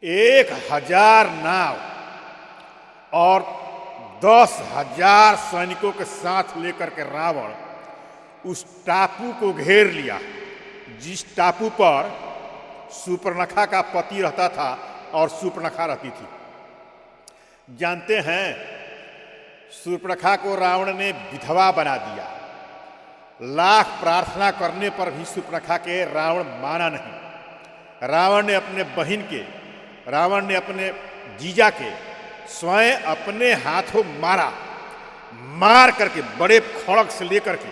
1000 नाव और 10,000 सैनिकों के साथ लेकर के रावण उस टापू को घेर लिया, जिस टापू पर सूर्पनखा का पति रहता था और सूर्पनखा रहती थी। जानते हैं, सूर्पनखा को रावण ने विधवा बना दिया। लाख प्रार्थना करने पर भी सूर्पनखा के रावण माना नहीं। रावण ने अपने जीजा के स्वयं अपने हाथों मार करके बड़े खड़ग से लेकर के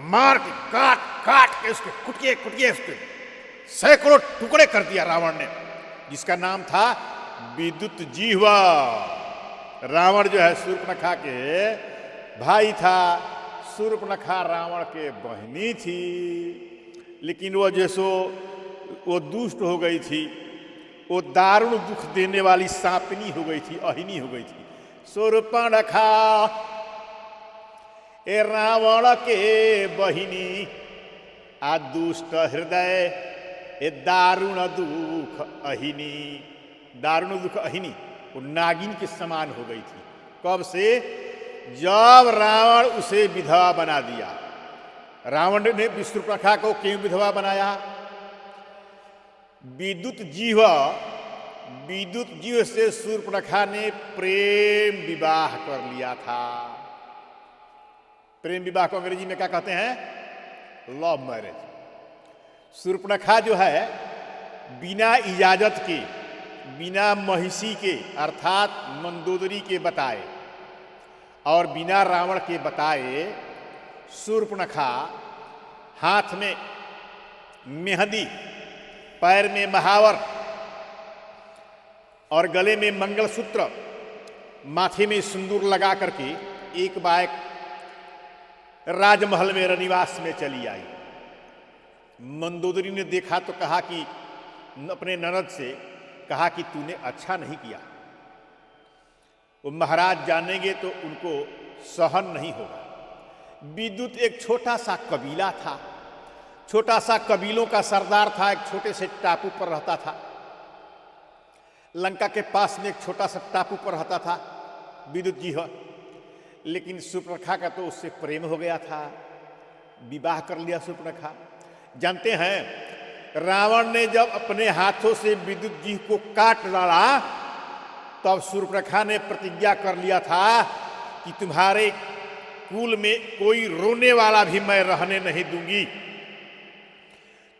मार के काट के उसके कुटिए उसके सैकड़ों टुकड़े कर दिया रावण ने, जिसका नाम था विद्युत जिह्वा। रावण जो है सूर्पनखा के भाई था, सूर्पनखा रावण के बहनी थी, लेकिन वो दुष्ट हो गई थी। वो दारुण दुख देने वाली सांपनी हो गई थी, अहिनी हो गई थी। सूर्पनखा ए रावण के बहिनी आ दुष्ट हृदय ए दारुण दुख अहिनी। दारुण दुख अहिनी वो नागिन के समान हो गई थी। कब से? जब रावण उसे विधवा बना दिया। रावण ने सूर्पनखा को क्यों विधवा बनाया? विद्युत जीव से सूर्पनखा ने प्रेम विवाह कर लिया था। प्रेम विवाह को अंग्रेजी में क्या कहते हैं? Love marriage. सूर्पनखा जो है बिना इजाजत के, बिना महिषी के अर्थात मंदोदरी के बताए और बिना रावण के बताए सूर्पनखा हाथ में मेहंदी, पैर में महावर और गले में मंगलसूत्र, माथे में सिंदूर लगा करके एक बाइक राजमहल में रनिवास में चली आई। मंदोदरी ने देखा तो कहा कि अपने ननद से कहा कि तूने अच्छा नहीं किया। वो महाराज जानेंगे तो उनको सहन नहीं होगा। विद्युत एक छोटा सा कबीला था, छोटा सा कबीलों का सरदार था। एक छोटे से टापू पर रहता था। लंका के पास में एक छोटा सा टापू पर रहता था विद्युत जी। लेकिन सूर्पनखा का तो उससे प्रेम हो गया था, विवाह कर लिया सूर्पनखा। जानते हैं, रावण ने जब अपने हाथों से विद्युत जी को काट डाला तब सूर्पनखा ने प्रतिज्ञा कर लिया था कि तुम्हारे कुल में कोई रोने वाला भी मैं रहने नहीं दूंगी।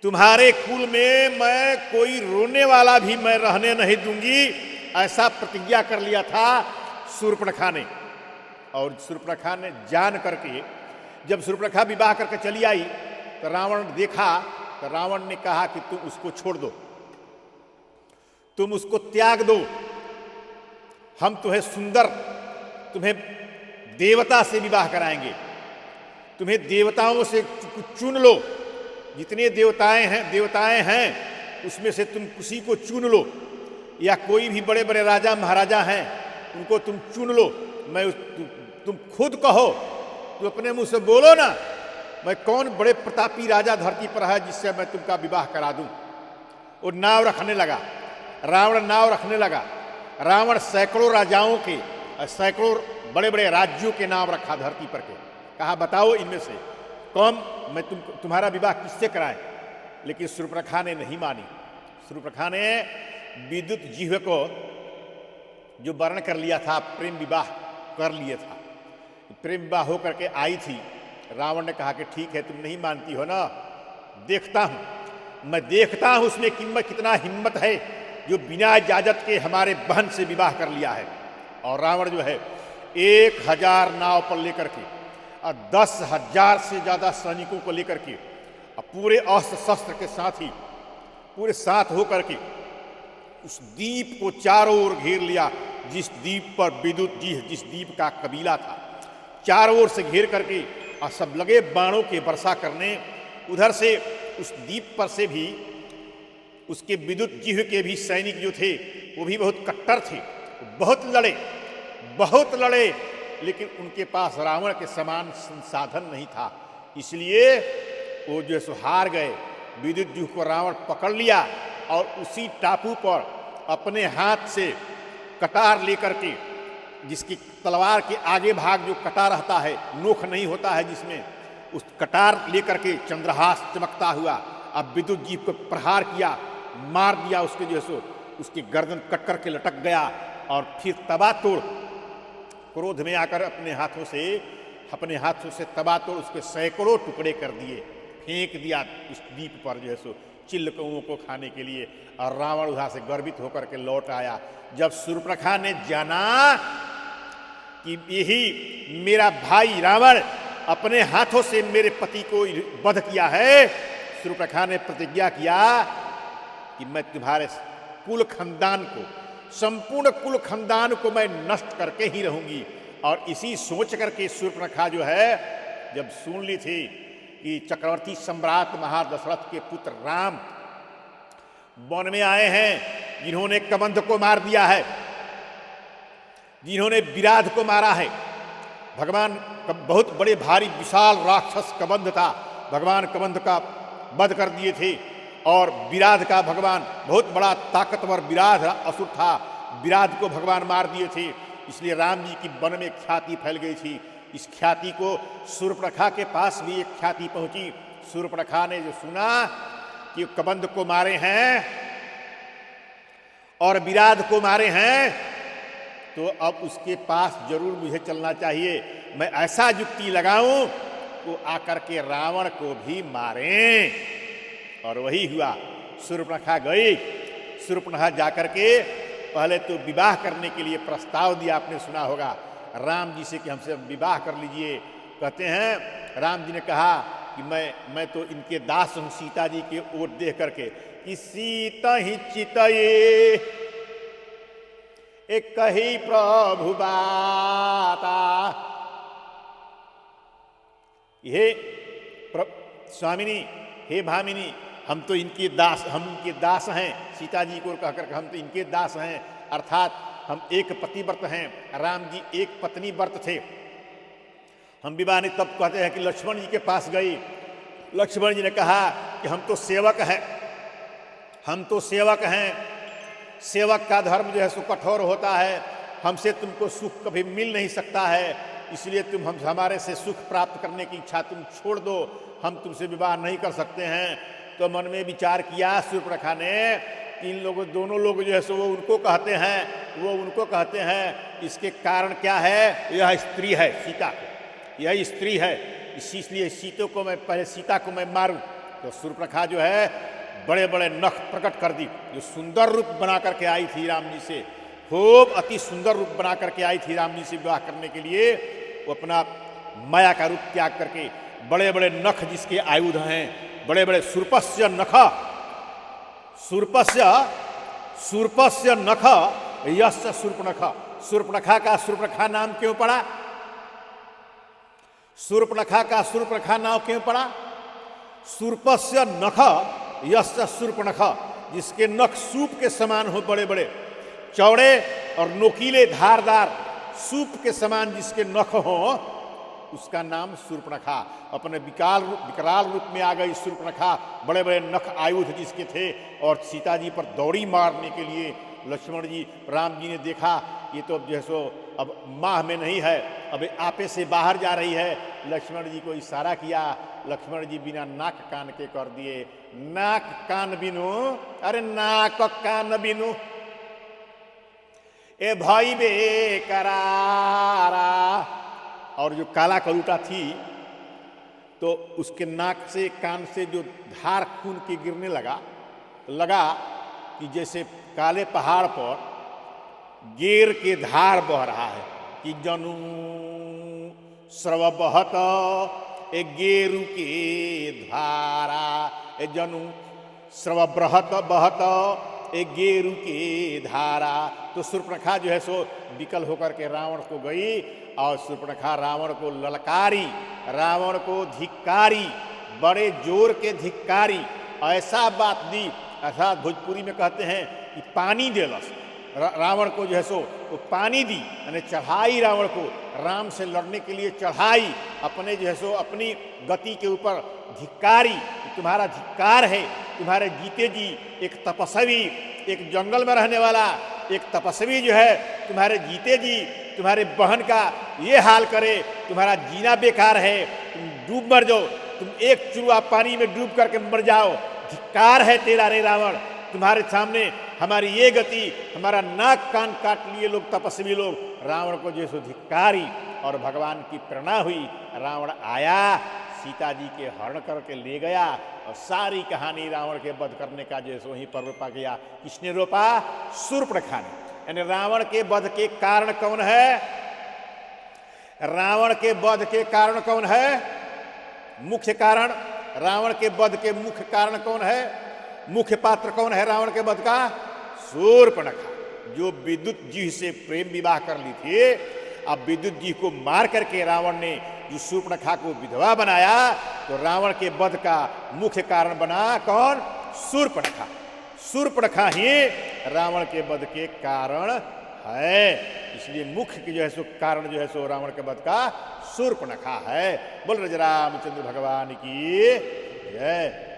तुम्हारे कुल में मैं कोई रोने वाला भी मैं रहने नहीं दूंगी, ऐसा प्रतिज्ञा कर लिया था सूर्पनखा ने। और सूर्पनखा ने जान करके, जब सूर्पनखा विवाह करके चली आई तो रावण देखा तो रावण ने कहा कि तुम उसको छोड़ दो, तुम उसको त्याग दो। हम तुम्हें देवता से विवाह कराएंगे। तुम्हें देवताओं से चुन लो, जितने देवताएं हैं उसमें से तुम किसी को चुन लो, या कोई भी बड़े बड़े राजा महाराजा हैं उनको तुम चुन लो। तुम खुद कहो, तुम अपने मुंह से बोलो ना, मैं कौन बड़े प्रतापी राजा धरती पर है जिससे मैं तुमका विवाह करा दूं। वो नाव रखने लगा, रावण नाव रखने लगा। रावण सैकड़ों राजाओं के, सैकड़ों बड़े बड़े राज्यों के नाम रखा धरती पर के। कहा बताओ इनमें से कौन मैं तुम्हारा विवाह किससे कराए। लेकिन सूर्पनखा ने नहीं मानी। सूर्पनखा ने विद्युत जिह्वा को जो वर्ण कर लिया था, प्रेम विवाह कर लिया था। प्रेम विवाह होकर के आई थी। रावण ने कहा कि ठीक है, तुम नहीं मानती हो ना, मैं देखता हूं उसमें कितना हिम्मत है जो बिना इजाजत के हमारे बहन से विवाह कर लिया है। और रावण जो है 1000 नाव पर लेकर के और 10,000 से ज्यादा सैनिकों को लेकर के और पूरे अस्त्र शस्त्र के साथ ही पूरे साथ होकर के उस द्वीप को चारों ओर घेर लिया। जिस द्वीप पर विद्युत जी, जिस द्वीप का कबीला था, चारों ओर से घेर करके और सब लगे बाणों के वर्षा करने। उधर से उस द्वीप पर से भी उसके विद्युत जिह्वा के भी सैनिक जो थे वो भी बहुत कट्टर थे, बहुत लड़े, लेकिन उनके पास रावण के समान संसाधन नहीं था। इसलिए वो जो हार गए। विद्युत जिह्वा को रावण पकड़ लिया और उसी टापू पर अपने हाथ से कटार लेकर के, जिसकी तलवार के आगे भाग जो कटार रहता है, नोक नहीं होता है जिसमें, उस कटार लेकर के चंद्रहास चमकता हुआ अब विद्युत जीव को प्रहार किया, मार दिया उसके जो है सो, उसकी गर्दन कट करके लटक गया। और फिर तबातोड़ क्रोध में आकर अपने हाथों से तबातोड़ उसके सैकड़ों टुकड़े कर दिए, फेंक दिया इस द्वीप पर जो है सो चिल्ल कौओं को खाने के लिए। और रावण उधर से गर्वित होकर के लौट आया। जब शूर्पणखा ने जाना कि यही मेरा भाई रावण अपने हाथों से मेरे पति को वध किया है, शूर्पणखा ने प्रतिज्ञा किया कि मैं तुम्हारे कुल खानदान को, संपूर्ण कुल खानदान को मैं नष्ट करके ही रहूंगी। और इसी सोच करके शूर्पणखा जो है जब सुन ली थी कि चक्रवर्ती सम्राट महादशरथ के पुत्र राम वन में आए हैं, जिन्होंने कबंध को मार दिया है, जिन्होंने विराध को मारा है। भगवान बहुत बड़े भारी विशाल राक्षस कबंध था, भगवान कबंध का वध कर दिए थे। और विराध का भगवान बहुत बड़ा ताकतवर विराध असुर था, विराध को भगवान मार दिए थे। इसलिए राम जी की वन में ख्याति फैल गई थी। इस ख्याति को शूर्पणखा के पास भी एक ख्याति पहुंची। शूर्पणखा ने जो सुना कि कबंध को मारे हैं और विराध को मारे हैं, तो अब उसके पास जरूर मुझे चलना चाहिए। मैं ऐसा युक्ति लगाऊं तो आकर के रावण को भी मारें। और वही हुआ। शूर्पणखा गई। शूर्पणखा जाकर के पहले तो विवाह करने के लिए प्रस्ताव दिया, आपने सुना होगा, राम जी से कि हमसे विवाह कर लीजिए। कहते हैं राम जी ने कहा कि मैं तो इनके दास हूं, सीता जी के ओर देख करके, कि सीता ही चितये एक कही प्रभु बाता। हे स्वामिनी, हे भामिनी, हम तो इनके दास हैं। सीता जी को कहकर हम तो इनके दास हैं, अर्थात हम एक पतिव्रत हैं, राम जी एक पत्नी व्रत थे। हम विवाह ने तब कहते हैं कि लक्ष्मण जी के पास गई। लक्ष्मण जी ने कहा कि हम तो सेवक हैं, सेवक का धर्म जो है सो कठोर होता है, हमसे तुमको सुख कभी मिल नहीं सकता है, इसलिए तुम हमारे से सुख प्राप्त करने की इच्छा तुम छोड़ दो, हम तुमसे विवाह नहीं कर सकते हैं। तो मन में विचार किया शूर्पणखा ने कि इन लोगों दोनों लोग जो है सो वो उनको कहते हैं, इसके कारण क्या है? यह स्त्री है, सीता को, यह स्त्री है, इसलिए सीता को मैं मारूं। तो शूर्पणखा जो है बड़े बड़े नख प्रकट कर दी, जो सुंदर रूप बना करके आई थी राम जी से, खूब अति सुंदर रूप बना करके आई थी राम जी से विवाह करने के लिए। वो अपना माया का रूप त्याग करके बड़े बड़े नख जिसके आयुध हैं, बड़े बड़े शूर्पस्य नख यस्य शूर्पणखा। शूर्पणखा का शूर्पणखा नाम क्यों पड़ा? शूर्पणखा का शूर्पणखा नाम क्यों पड़ा? शूर्पस्य नख यस्य शूर्पणखा, जिसके नख सूप के समान हो, बड़े बड़े चौड़े और नोकीले धारदार, सूप के समान जिसके नख हो, उसका नाम शूर्पणखा। अपने विकराल रूप में आ गई शूर्पणखा, बड़े बड़े नख आयुध जिसके थे, और सीता जी पर दौड़ी मारने के लिए। लक्ष्मण जी, राम जी ने देखा ये तो जैसो अब माह में नहीं है, अब आपे से बाहर जा रही है। लक्ष्मण जी को इशारा किया, लक्ष्मण जी बिना नाक कान के कर दिए, नाक कान बिनु, अरे नाक कान बिनु ए भाई बे करारा। और जो काला कलूटा थी तो उसके नाक से कान से जो धार खून के गिरने लगा कि जैसे काले पहाड़ पर गेर के धार बह रहा है, कि जनु स्रव बहत ए गेरु के धारा, ए जनु स्रव बहत ए गेरु के धारा। तो शूर्पणखा जो है सो विकल होकर के रावण को गई, और शूर्पणखा रावण को ललकारी, रावण को धिक्कारी, बड़े जोर के धिक्कारी, ऐसा बात दी, अर्थात भोजपुरी में कहते हैं कि पानी देलस। रावण को जो है सो वो पानी दी, यानी चढ़ाई, रावण को राम से लड़ने के लिए चढ़ाई, अपने जो है सो अपनी गति के ऊपर धिक्कारी, तुम्हारा धिक्कार है तुम्हारे जीते जी एक तपस्वी, एक जंगल में रहने वाला एक तपस्वी जो है तुम्हारे जीते जी तुम्हारे बहन का ये हाल करे, तुम्हारा जीना बेकार है, तुम डूब मर जाओ, तुम एक चुरुआ पानी में डूब करके मर जाओ, धिक्कार है तेरा रे रावण, तुम्हारे सामने हमारी ये गति, हमारा नाक कान काट लिए लोग तपस्वी लोग। रावण को जैसो धिक्कारी और भगवान की प्रेरणा हुई, रावण आया, सीता जी के हरण करके ले गया और सारी कहानी रावण के वध करने का जैसो ही पर रोपा गया। किसने रोपा? शूर्पणखा ने। यानी रावण के वध के कारण कौन है? रावण के वध के कारण कौन है? मुख्य कारण, रावण के वध के मुख्य कारण कौन है? मुख्य पात्र कौन है रावण के वध का? शूर्पणखा, जो विद्युत जी से प्रेम विवाह कर ली थी। अब विद्युत जी को मार करके रावण ने जो शूर्पणखा को विधवा बनाया, तो रावण के वध का मुख्य कारण बना कौन? शूर्पणखा। शूर्पणखा ही रावण के वध के कारण है, इसलिए मुख्य की जो है सो कारण जो है सो रावण के वध का शूर्पणखा है। बोल राम चंद्र भगवान की जय।